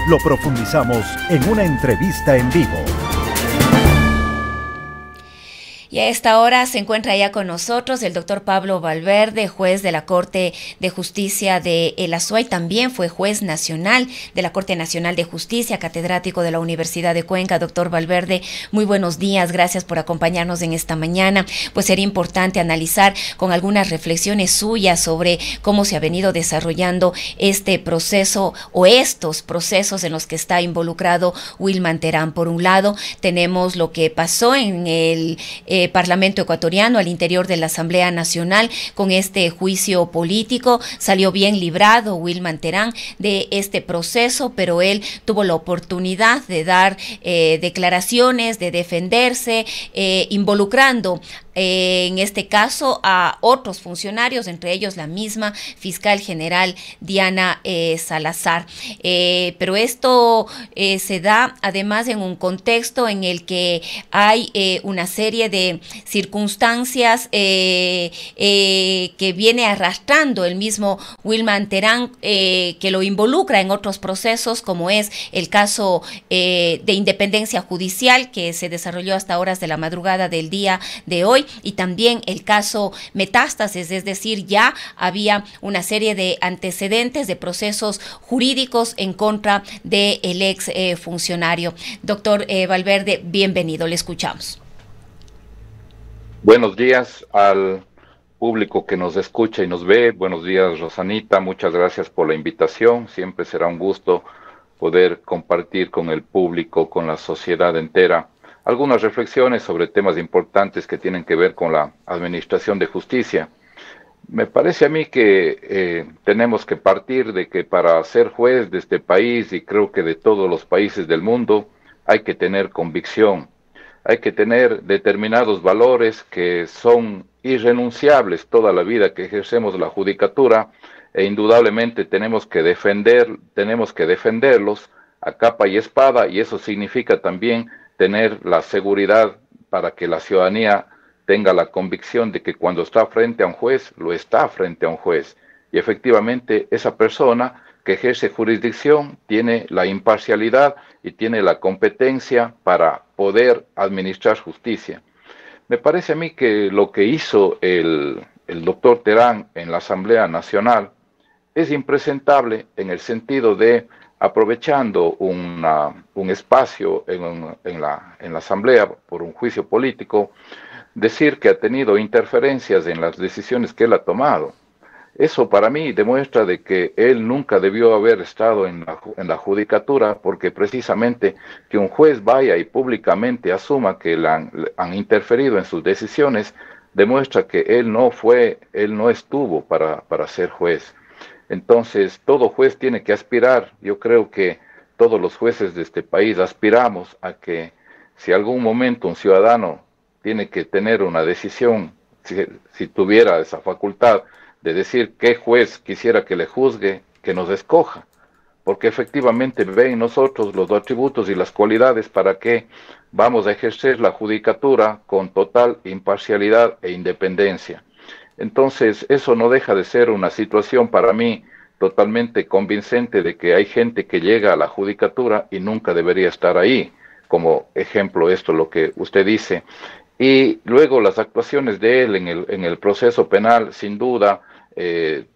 Lo profundizamos en una entrevista en vivo. Y a esta hora se encuentra ya con nosotros el doctor Pablo Valverde, juez de la Corte de Justicia de El Azuay. También fue juez nacional de la Corte Nacional de Justicia, catedrático de la Universidad de Cuenca. Doctor Valverde, muy buenos días. Gracias por acompañarnos en esta mañana. Pues sería importante analizar con algunas reflexiones suyas sobre cómo se ha venido desarrollando este proceso o estos procesos en los que está involucrado Wilman Terán. Por un lado, tenemos lo que pasó en el Parlamento ecuatoriano al interior de la Asamblea Nacional con este juicio político. Salió bien librado Wilman Terán de este proceso, pero él tuvo la oportunidad de dar declaraciones, de defenderse, involucrando en este caso a otros funcionarios, entre ellos la misma fiscal general Diana Salazar. Pero esto se da además en un contexto en el que hay una serie de circunstancias que viene arrastrando el mismo Wilman Terán, que lo involucra en otros procesos, como es el caso de independencia judicial que se desarrolló hasta horas de la madrugada del día de hoy, y también el caso Metástasis, es decir, ya había una serie de antecedentes de procesos jurídicos en contra del ex funcionario. Doctor Valverde, bienvenido, le escuchamos. Buenos días al público que nos escucha y nos ve. Buenos días, Rosanita, muchas gracias por la invitación. Siempre será un gusto poder compartir con el público, con la sociedad entera, algunas reflexiones sobre temas importantes que tienen que ver con la administración de justicia. Me parece a mí que tenemos que partir de que para ser juez de este país, y creo que de todos los países del mundo, hay que tener convicción, hay que tener determinados valores que son irrenunciables toda la vida que ejercemos la judicatura, e indudablemente tenemos que defenderlos a capa y espada, y eso significa también tener la seguridad para que la ciudadanía tenga la convicción de que cuando está frente a un juez, lo está frente a un juez. Y efectivamente esa persona que ejerce jurisdicción tiene la imparcialidad y tiene la competencia para poder administrar justicia. Me parece a mí que lo que hizo el doctor Terán en la Asamblea Nacional es impresentable en el sentido de, aprovechando un espacio en la Asamblea por un juicio político, decir que ha tenido interferencias en las decisiones que él ha tomado. Eso para mí demuestra de que él nunca debió haber estado en la judicatura, porque precisamente que un juez vaya y públicamente asuma que han interferido en sus decisiones, demuestra que él no estuvo para ser juez. Entonces, todo juez tiene que aspirar. Yo creo que todos los jueces de este país aspiramos a que si algún momento un ciudadano tiene que tener una decisión, si tuviera esa facultad de decir qué juez quisiera que le juzgue, que nos escoja, porque efectivamente ve en nosotros los atributos y las cualidades para que vamos a ejercer la judicatura con total imparcialidad e independencia. Entonces, eso no deja de ser una situación para mí totalmente convincente de que hay gente que llega a la judicatura y nunca debería estar ahí. Como ejemplo, esto lo que usted dice. Y luego las actuaciones de él en el proceso penal, sin duda,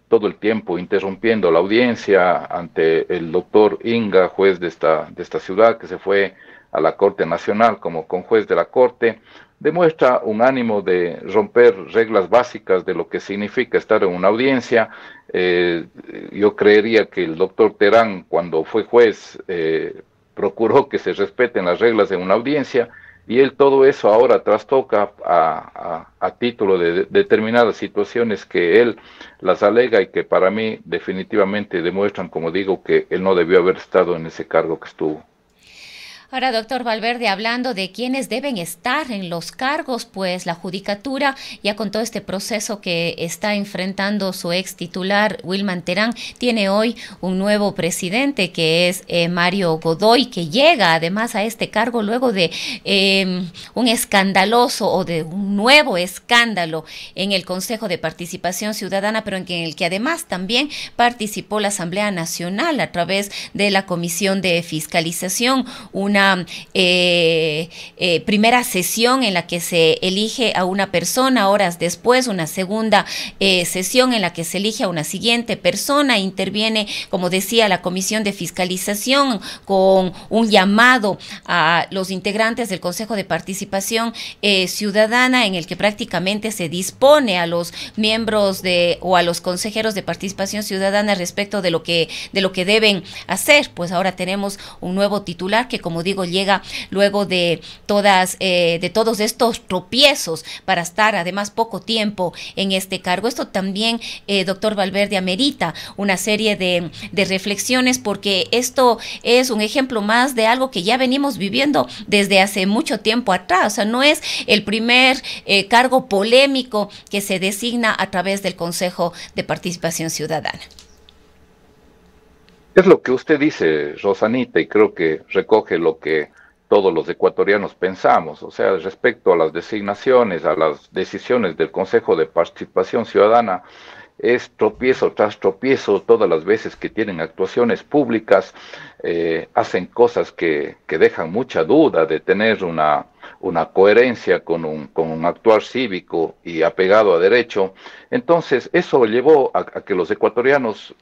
todo el tiempo interrumpiendo la audiencia ante el doctor Inga, juez de esta ciudad, que se fue a la Corte Nacional como conjuez de la Corte, demuestra un ánimo de romper reglas básicas de lo que significa estar en una audiencia. Yo creería que el doctor Terán, cuando fue juez, procuró que se respeten las reglas de una audiencia, y él todo eso ahora trastoca a título de determinadas situaciones que él las alega y que para mí definitivamente demuestran, como digo, que él no debió haber estado en ese cargo que estuvo. Ahora, doctor Valverde, hablando de quienes deben estar en los cargos, pues la judicatura, ya con todo este proceso que está enfrentando su ex titular, Wilman Terán, tiene hoy un nuevo presidente que es Mario Godoy, que llega además a este cargo luego de un escandaloso o de un nuevo escándalo en el Consejo de Participación Ciudadana, pero en el que además también participó la Asamblea Nacional a través de la Comisión de Fiscalización, una primera sesión en la que se elige a una persona, horas después una segunda sesión en la que se elige a una siguiente persona. Interviene, como decía, la Comisión de Fiscalización con un llamado a los integrantes del Consejo de Participación Ciudadana, en el que prácticamente se dispone a los miembros o a los consejeros de Participación Ciudadana respecto de lo que deben hacer. Pues ahora tenemos un nuevo titular que, como digo, llega luego de todos estos tropiezos para estar además poco tiempo en este cargo. Esto también, doctor Valverde, amerita una serie de reflexiones, porque esto es un ejemplo más de algo que ya venimos viviendo desde hace mucho tiempo atrás. O sea, no es el primer cargo polémico que se designa a través del Consejo de Participación Ciudadana. Es lo que usted dice, Rosanita, y creo que recoge lo que todos los ecuatorianos pensamos. O sea, respecto a las designaciones, a las decisiones del Consejo de Participación Ciudadana, es tropiezo tras tropiezo. Todas las veces que tienen actuaciones públicas, hacen cosas que dejan mucha duda de tener una coherencia con un actuar cívico y apegado a derecho. Entonces, eso llevó a que los ecuatorianos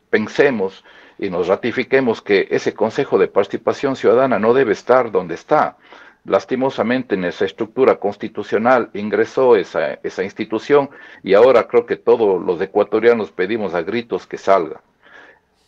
pensemos y nos ratifiquemos que ese Consejo de Participación Ciudadana no debe estar donde está. Lastimosamente, en esa estructura constitucional ingresó esa institución, y ahora creo que todos los ecuatorianos pedimos a gritos que salga.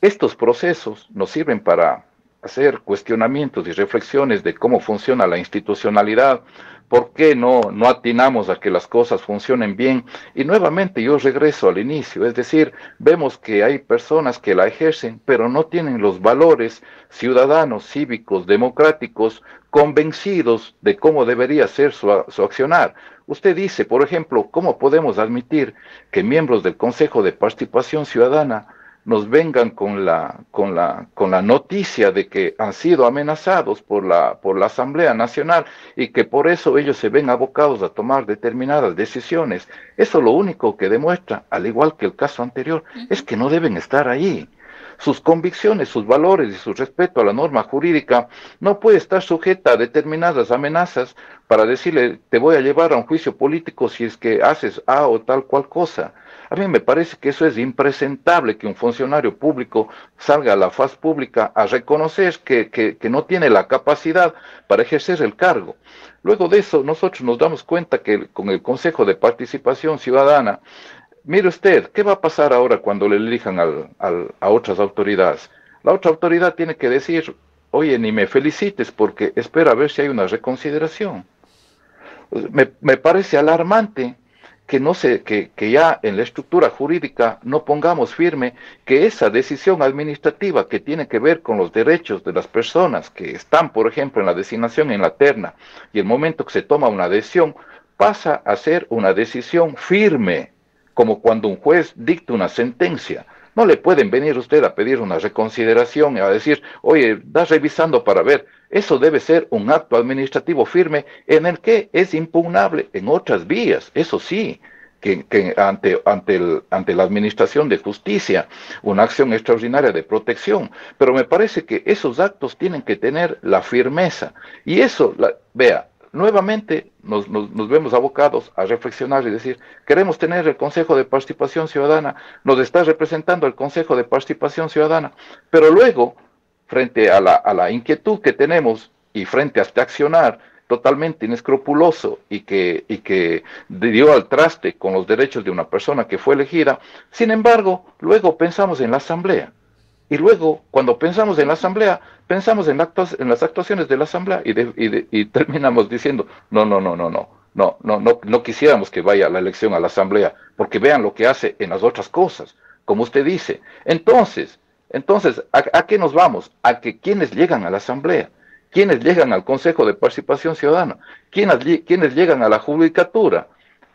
Estos procesos nos sirven para hacer cuestionamientos y reflexiones de cómo funciona la institucionalidad, por qué no atinamos a que las cosas funcionen bien. Y nuevamente yo regreso al inicio, es decir, vemos que hay personas que la ejercen, pero no tienen los valores ciudadanos, cívicos, democráticos, convencidos de cómo debería ser su accionar. Usted dice, por ejemplo, ¿cómo podemos admitir que miembros del Consejo de Participación Ciudadana nos vengan con la noticia de que han sido amenazados por la Asamblea Nacional y que por eso ellos se ven abocados a tomar determinadas decisiones? Eso lo único que demuestra, al igual que el caso anterior, es que no deben estar ahí. Sus convicciones, sus valores y su respeto a la norma jurídica no puede estar sujeta a determinadas amenazas para decirle: te voy a llevar a un juicio político si es que haces A o tal cual cosa. A mí me parece que eso es impresentable, que un funcionario público salga a la faz pública a reconocer que no tiene la capacidad para ejercer el cargo. Luego de eso, nosotros nos damos cuenta que con el Consejo de Participación Ciudadana, mire usted, ¿qué va a pasar ahora cuando le elijan a otras autoridades? La otra autoridad tiene que decir: oye, ni me felicites porque espera a ver si hay una reconsideración. Me parece alarmante que ya en la estructura jurídica no pongamos firme que esa decisión administrativa que tiene que ver con los derechos de las personas que están, por ejemplo, en la designación en la terna, y el momento que se toma una decisión, pasa a ser una decisión firme, como cuando un juez dicta una sentencia. No le pueden venir usted a pedir una reconsideración y a decir: oye, das revisando para ver. Eso debe ser un acto administrativo firme en el que es impugnable en otras vías. Eso sí, que ante la Administración de Justicia, una acción extraordinaria de protección. Pero me parece que esos actos tienen que tener la firmeza. Y eso, vea, nuevamente nos vemos abocados a reflexionar y decir: queremos tener el Consejo de Participación Ciudadana, nos está representando el Consejo de Participación Ciudadana, pero luego, frente a la inquietud que tenemos y frente a este accionar totalmente inescrupuloso y que dio al traste con los derechos de una persona que fue elegida, sin embargo, luego pensamos en la Asamblea. Y luego, cuando pensamos en la Asamblea, pensamos en las actuaciones de la Asamblea y terminamos diciendo: no quisiéramos que vaya la elección a la Asamblea, porque vean lo que hace en las otras cosas, como usted dice. Entonces, ¿a qué nos vamos? A que quienes llegan a la Asamblea ¿Quiénes llegan al Consejo de Participación Ciudadana? ¿Quiénes llegan a la judicatura?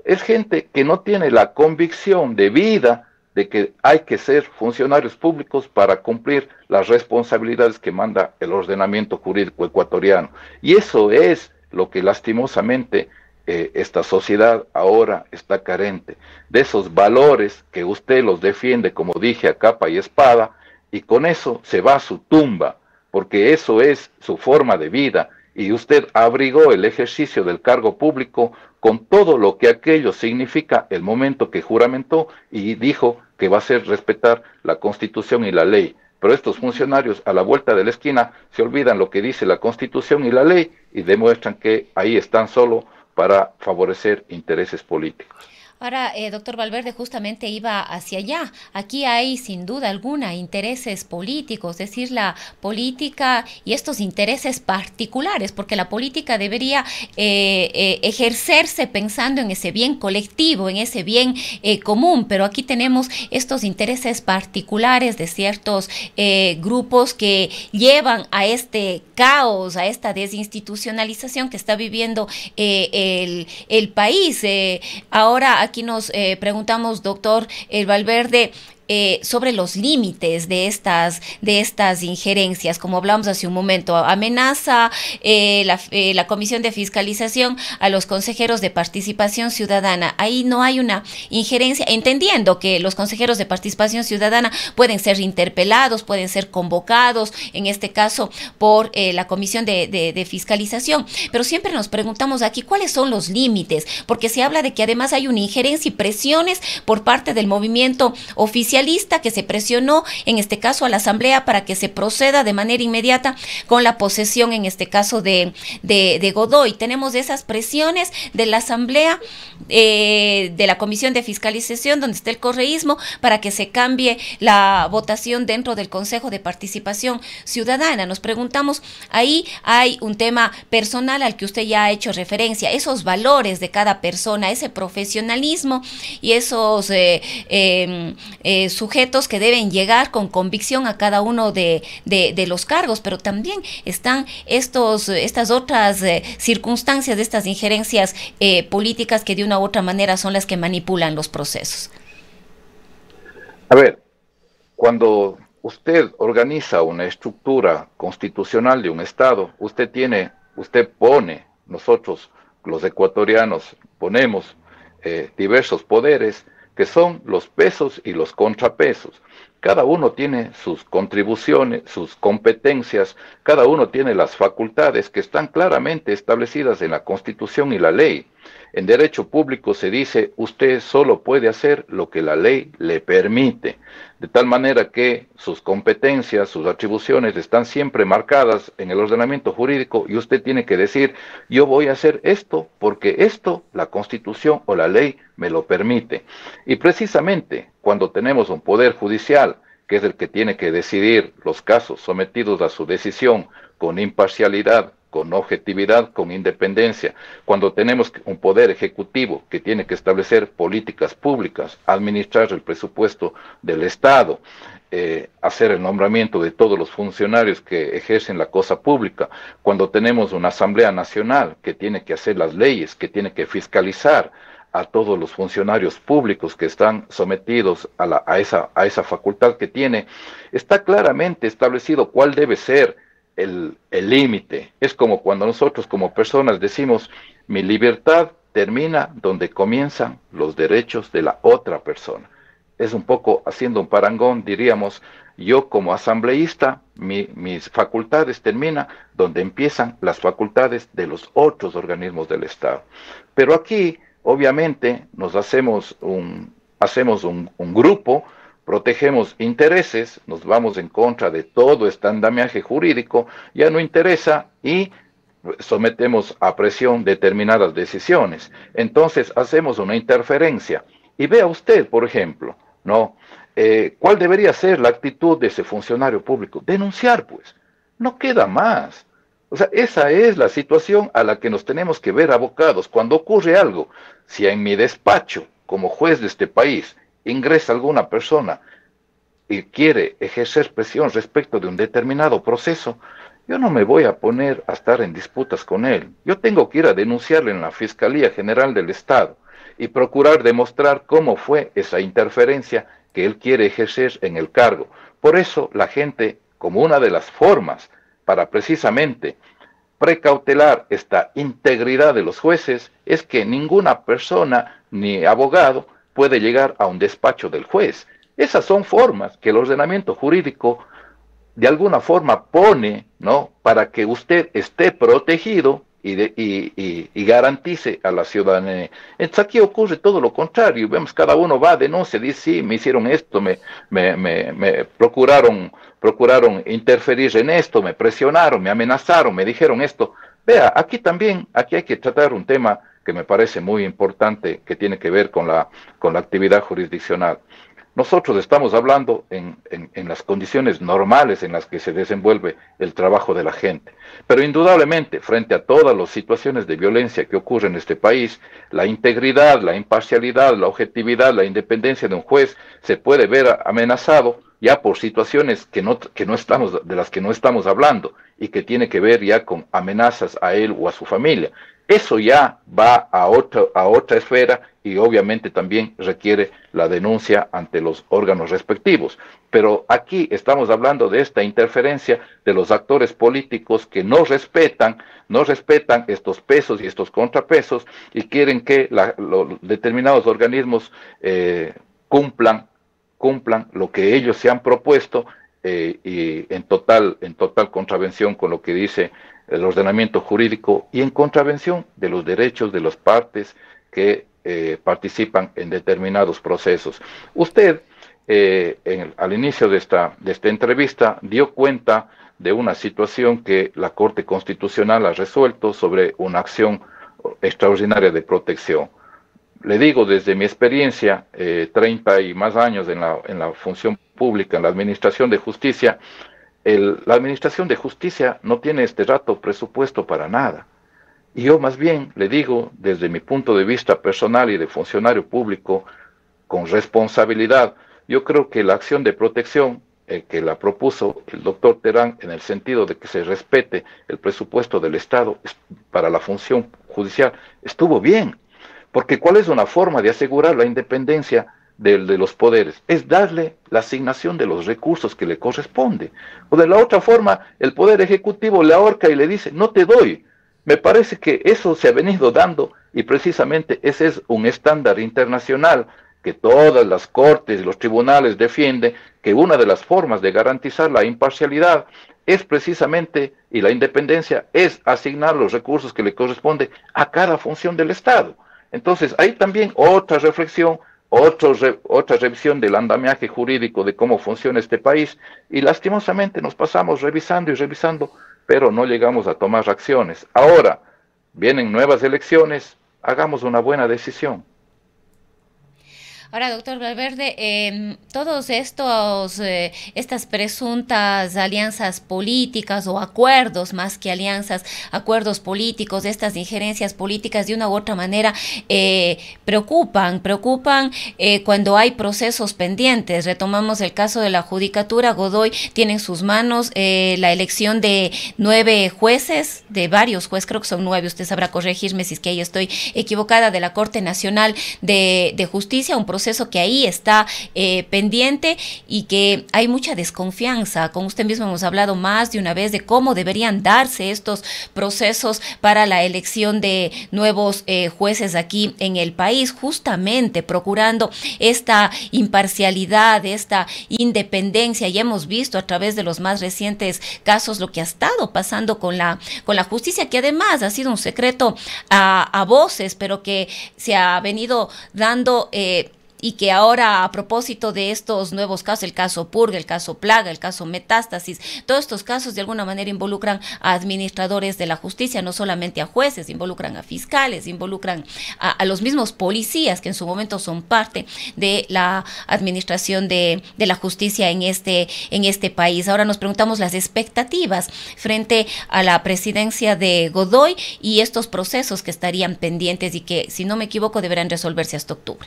Es gente que no tiene la convicción de vida de que hay que ser funcionarios públicos para cumplir las responsabilidades que manda el ordenamiento jurídico ecuatoriano. Y eso es lo que lastimosamente esta sociedad ahora está carente, de esos valores que usted los defiende, como dije, a capa y espada, y con eso se va a su tumba, porque eso es su forma de vida, y usted abrigó el ejercicio del cargo público con todo lo que aquello significa el momento que juramentó y dijo que va a hacer respetar la Constitución y la ley. Pero estos funcionarios a la vuelta de la esquina se olvidan lo que dice la Constitución y la ley y demuestran que ahí están solo para favorecer intereses políticos. Ahora, doctor Valverde, justamente iba hacia allá. Aquí hay, sin duda alguna, intereses políticos, es decir, la política y estos intereses particulares, porque la política debería ejercerse pensando en ese bien colectivo, en ese bien común, pero aquí tenemos estos intereses particulares de ciertos grupos que llevan a este caos, a esta desinstitucionalización que está viviendo el país. Ahora, aquí nos preguntamos, doctor Valverde, sobre los límites de estas injerencias, como hablamos hace un momento. Amenaza la Comisión de Fiscalización a los consejeros de Participación Ciudadana. Ahí no hay una injerencia, entendiendo que los consejeros de Participación Ciudadana pueden ser interpelados, pueden ser convocados, en este caso por la Comisión de Fiscalización, pero siempre nos preguntamos aquí cuáles son los límites, porque se habla de que además hay una injerencia y presiones por parte del movimiento oficial que se presionó, en este caso a la Asamblea, para que se proceda de manera inmediata con la posesión, en este caso de Godoy. Tenemos esas presiones de la Asamblea, de la Comisión de Fiscalización, donde está el correísmo, para que se cambie la votación dentro del Consejo de Participación Ciudadana. Nos preguntamos, ahí hay un tema personal al que usted ya ha hecho referencia, esos valores de cada persona, ese profesionalismo y esos sujetos que deben llegar con convicción a cada uno de los cargos, pero también están estas otras circunstancias, de estas injerencias políticas que de una u otra manera son las que manipulan los procesos. A ver, cuando usted organiza una estructura constitucional de un Estado, usted pone, nosotros los ecuatorianos ponemos diversos poderes que son los pesos y los contrapesos. Cada uno tiene sus contribuciones, sus competencias, cada uno tiene las facultades que están claramente establecidas en la Constitución y la ley. En derecho público se dice, usted solo puede hacer lo que la ley le permite, de tal manera que sus competencias, sus atribuciones están siempre marcadas en el ordenamiento jurídico y usted tiene que decir, yo voy a hacer esto porque esto, la Constitución o la ley me lo permite. Y precisamente cuando tenemos un poder judicial, que es el que tiene que decidir los casos sometidos a su decisión con imparcialidad, con objetividad, con independencia, cuando tenemos un poder ejecutivo que tiene que establecer políticas públicas, administrar el presupuesto del Estado, hacer el nombramiento de todos los funcionarios que ejercen la cosa pública, cuando tenemos una Asamblea Nacional que tiene que hacer las leyes, que tiene que fiscalizar a todos los funcionarios públicos que están sometidos a esa facultad que tiene, está claramente establecido cuál debe ser el límite. Es como cuando nosotros como personas decimos, mi libertad termina donde comienzan los derechos de la otra persona. Es un poco haciendo un parangón, diríamos, yo como asambleísta, mis facultades terminan donde empiezan las facultades de los otros organismos del Estado. Pero aquí, obviamente, nos hacemos un grupo, protegemos intereses, nos vamos en contra de todo este andamiaje jurídico, ya no interesa y sometemos a presión determinadas decisiones. Entonces hacemos una interferencia. Y vea usted, por ejemplo, ¿no? ¿Cuál debería ser la actitud de ese funcionario público? Denunciar, pues. No queda más. O sea, esa es la situación a la que nos tenemos que ver abocados. Cuando ocurre algo, si en mi despacho, como juez de este país, ingresa alguna persona y quiere ejercer presión respecto de un determinado proceso, yo no me voy a poner a estar en disputas con él. Yo tengo que ir a denunciarle en la Fiscalía General del Estado y procurar demostrar cómo fue esa interferencia que él quiere ejercer en el cargo. Por eso la gente, como una de las formas para precisamente precautelar esta integridad de los jueces, es que ninguna persona ni abogado puede llegar a un despacho del juez. Esas son formas que el ordenamiento jurídico de alguna forma pone, ¿no?, para que usted esté protegido y garantice a la ciudadanía. Entonces aquí ocurre todo lo contrario, vemos cada uno va, denuncia, dice, sí, me hicieron esto, me procuraron interferir en esto, me presionaron, me amenazaron, me dijeron esto. Vea, aquí también, aquí hay que tratar un tema que me parece muy importante, que tiene que ver con la actividad jurisdiccional. Nosotros estamos hablando en las condiciones normales en las que se desenvuelve el trabajo de la gente. Pero indudablemente, frente a todas las situaciones de violencia que ocurren en este país, la integridad, la imparcialidad, la objetividad, la independencia de un juez se puede ver amenazado ya por situaciones de las que no estamos hablando y que tiene que ver ya con amenazas a él o a su familia. Eso ya va a otra esfera y obviamente también requiere la denuncia ante los órganos respectivos. Pero aquí estamos hablando de esta interferencia de los actores políticos que no respetan estos pesos y estos contrapesos y quieren que los determinados organismos cumplan lo que ellos se han propuesto y en total contravención con lo que dice el ordenamiento jurídico y en contravención de los derechos de las partes que participan en determinados procesos. Usted, al inicio de esta entrevista, dio cuenta de una situación que la Corte Constitucional ha resuelto sobre una acción extraordinaria de protección. Le digo, desde mi experiencia, 30 y más años en la función pública, en la administración de justicia, la administración de justicia no tiene este rato presupuesto para nada. Y yo más bien le digo, desde mi punto de vista personal y de funcionario público, con responsabilidad, yo creo que la acción de protección que la propuso el doctor Terán, en el sentido de que se respete el presupuesto del Estado para la función judicial, estuvo bien. Porque ¿cuál es una forma de asegurar la independencia de los poderes? Es darle la asignación de los recursos que le corresponde. O de la otra forma, el Poder Ejecutivo le ahorca y le dice, no te doy. Me parece que eso se ha venido dando y precisamente ese es un estándar internacional que todas las cortes y los tribunales defienden, que una de las formas de garantizar la imparcialidad es precisamente, y la independencia, es asignar los recursos que le corresponde a cada función del Estado. Entonces, hay también otra reflexión, otra revisión del andamiaje jurídico de cómo funciona este país, y lastimosamente nos pasamos revisando y revisando, pero no llegamos a tomar acciones. Ahora, vienen nuevas elecciones, hagamos una buena decisión. Ahora, doctor Valverde, todos estas presuntas alianzas políticas o acuerdos, más que alianzas, acuerdos políticos, estas injerencias políticas de una u otra manera preocupan cuando hay procesos pendientes. Retomamos el caso de la Judicatura. Godoy tiene en sus manos la elección de 9 jueces, de varios jueces, creo que son 9, usted sabrá corregirme si es que ahí estoy equivocada, de la Corte Nacional de Justicia, un proceso que ahí está pendiente y que hay mucha desconfianza. Con usted mismo hemos hablado más de una vez de cómo deberían darse estos procesos para la elección de nuevos jueces aquí en el país, justamente procurando esta imparcialidad, esta independencia. Y hemos visto a través de los más recientes casos lo que ha estado pasando con la justicia, que además ha sido un secreto a voces, pero que se ha venido dando y que ahora, a propósito de estos nuevos casos, el caso Purga, el caso Plaga, el caso Metástasis, todos estos casos de alguna manera involucran a administradores de la justicia, no solamente a jueces, involucran a fiscales, involucran a los mismos policías que en su momento son parte de la administración de la justicia en este país. Ahora nos preguntamos las expectativas frente a la presidencia de Godoy y estos procesos que estarían pendientes y que, si no me equivoco, deberán resolverse hasta octubre.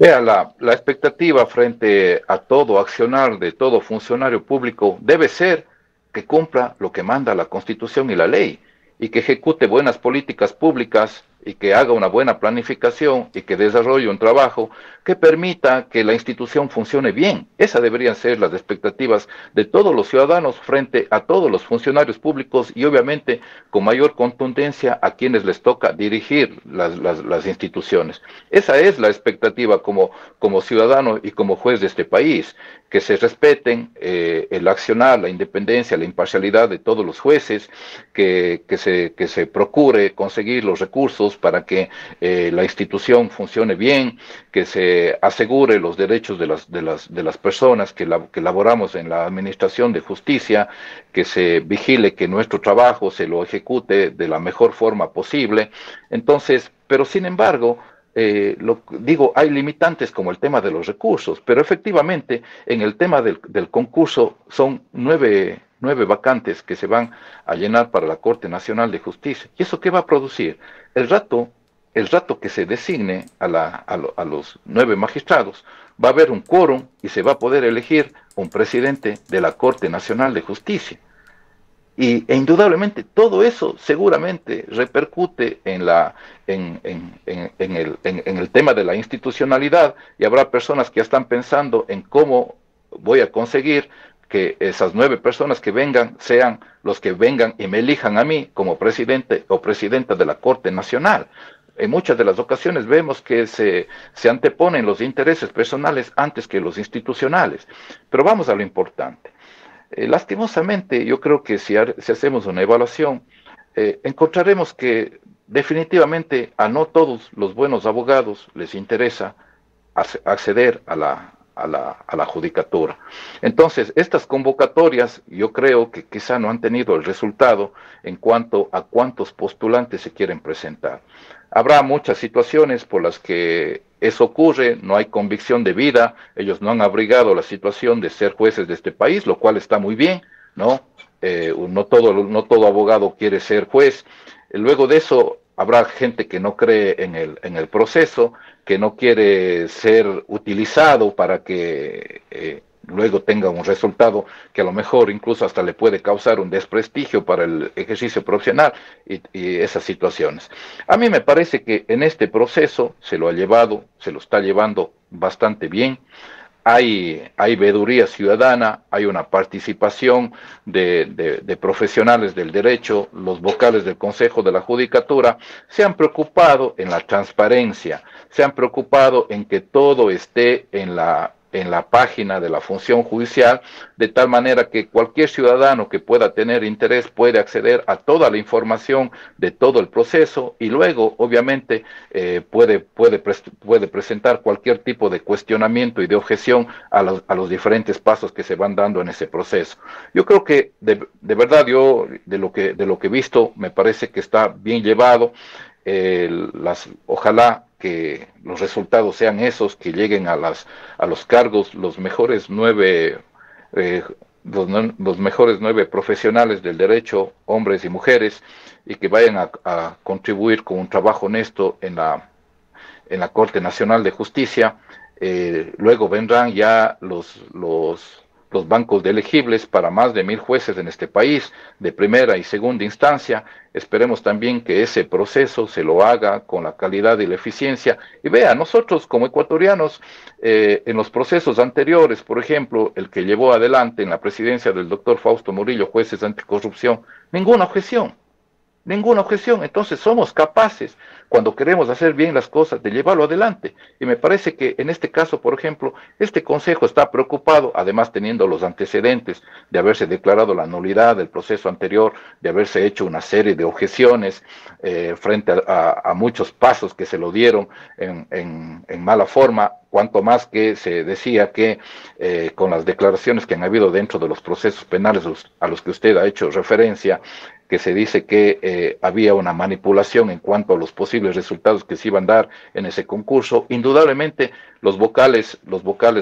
Vea, la expectativa frente a todo accionar de todo funcionario público debe ser que cumpla lo que manda la Constitución y la ley, y que ejecute buenas políticas públicas, y que haga una buena planificación y que desarrolle un trabajo que permita que la institución funcione bien. Esas deberían ser las expectativas de todos los ciudadanos frente a todos los funcionarios públicos y obviamente con mayor contundencia a quienes les toca dirigir las instituciones. Esa es la expectativa como ciudadano y como juez de este país, que se respeten el accionar, la independencia, la imparcialidad de todos los jueces, que se procure conseguir los recursos para que la institución funcione bien, que se asegure los derechos de las personas que laboramos en la administración de justicia, que se vigile que nuestro trabajo se lo ejecute de la mejor forma posible. Entonces, pero sin embargo, hay limitantes como el tema de los recursos, pero efectivamente en el tema del concurso son nueve vacantes que se van a llenar para la Corte Nacional de Justicia. ¿Y eso qué va a producir? El rato que se designe a los 9 magistrados, va a haber un quórum y se va a poder elegir un presidente de la Corte Nacional de Justicia. E indudablemente todo eso seguramente repercute en el tema de la institucionalidad, y habrá personas que ya están pensando en cómo voy a conseguir que esas 9 personas que vengan sean los que vengan y me elijan a mí como presidente o presidenta de la Corte Nacional. En muchas de las ocasiones vemos que se anteponen los intereses personales antes que los institucionales. Pero vamos a lo importante. Lastimosamente, yo creo que si hacemos una evaluación, encontraremos que definitivamente a no todos los buenos abogados les interesa acceder a la judicatura. Entonces, estas convocatorias yo creo que quizá no han tenido el resultado en cuanto a cuántos postulantes se quieren presentar. Habrá muchas situaciones por las que eso ocurre, no hay convicción de vida, ellos no han abrigado la situación de ser jueces de este país, lo cual está muy bien, ¿no? No todo abogado quiere ser juez. Luego de eso, habrá gente que no cree en el proceso, que no quiere ser utilizado para que luego tenga un resultado que a lo mejor incluso hasta le puede causar un desprestigio para el ejercicio profesional y esas situaciones. A mí me parece que en este proceso se lo está llevando bastante bien. Hay veeduría ciudadana, hay una participación de profesionales del derecho, los vocales del Consejo de la Judicatura se han preocupado en la transparencia, se han preocupado en que todo esté en la página de la función judicial, de tal manera que cualquier ciudadano que pueda tener interés puede acceder a toda la información de todo el proceso y luego, obviamente, puede presentar cualquier tipo de cuestionamiento y de objeción a los diferentes pasos que se van dando en ese proceso. Yo creo que, de verdad, de lo que he visto, me parece que está bien llevado. Ojalá que los resultados sean esos, que lleguen a los cargos los mejores 9 profesionales del derecho, hombres y mujeres, y que vayan a contribuir con un trabajo honesto en la Corte Nacional de Justicia. Luego vendrán ya los bancos de elegibles para más de 1000 jueces en este país, de primera y segunda instancia. Esperemos también que ese proceso se lo haga con la calidad y la eficiencia. Y vea, nosotros como ecuatorianos, en los procesos anteriores, por ejemplo, el que llevó adelante en la presidencia del doctor Fausto Murillo, jueces anticorrupción, ninguna objeción. Ninguna objeción. Entonces somos capaces, cuando queremos hacer bien las cosas, de llevarlo adelante. Y me parece que en este caso, por ejemplo, este Consejo está preocupado, además teniendo los antecedentes de haberse declarado la nulidad del proceso anterior, de haberse hecho una serie de objeciones frente a muchos pasos que se lo dieron en mala forma, cuanto más que se decía que con las declaraciones que han habido dentro de los procesos penales a los que usted ha hecho referencia, que se dice que había una manipulación en cuanto a los posibles resultados que se iban a dar en ese concurso. Indudablemente los vocales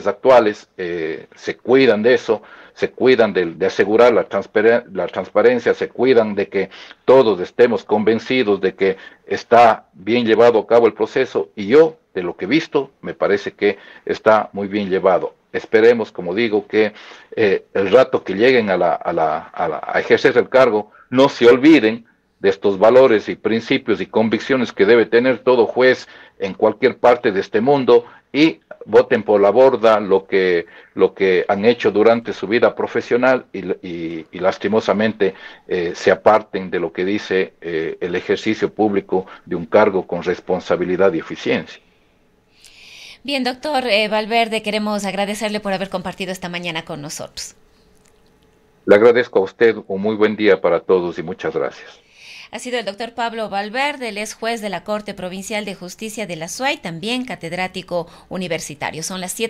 actuales se cuidan de eso, se cuidan de asegurar la transparencia, se cuidan de que todos estemos convencidos de que está bien llevado a cabo el proceso, y yo, de lo que he visto, me parece que está muy bien llevado. esperemos, como digo, que el rato que lleguen a ejercer el cargo, no se olviden de estos valores y principios y convicciones que debe tener todo juez en cualquier parte de este mundo y voten por la borda lo que han hecho durante su vida profesional y lastimosamente se aparten de lo que dice el ejercicio público de un cargo con responsabilidad y eficiencia. Bien, doctor Valverde, queremos agradecerle por haber compartido esta mañana con nosotros. Le agradezco a usted, un muy buen día para todos y muchas gracias. Ha sido el doctor Pablo Valverde, él es juez de la Corte Provincial de Justicia de la SUAY, también catedrático universitario. Son las 7.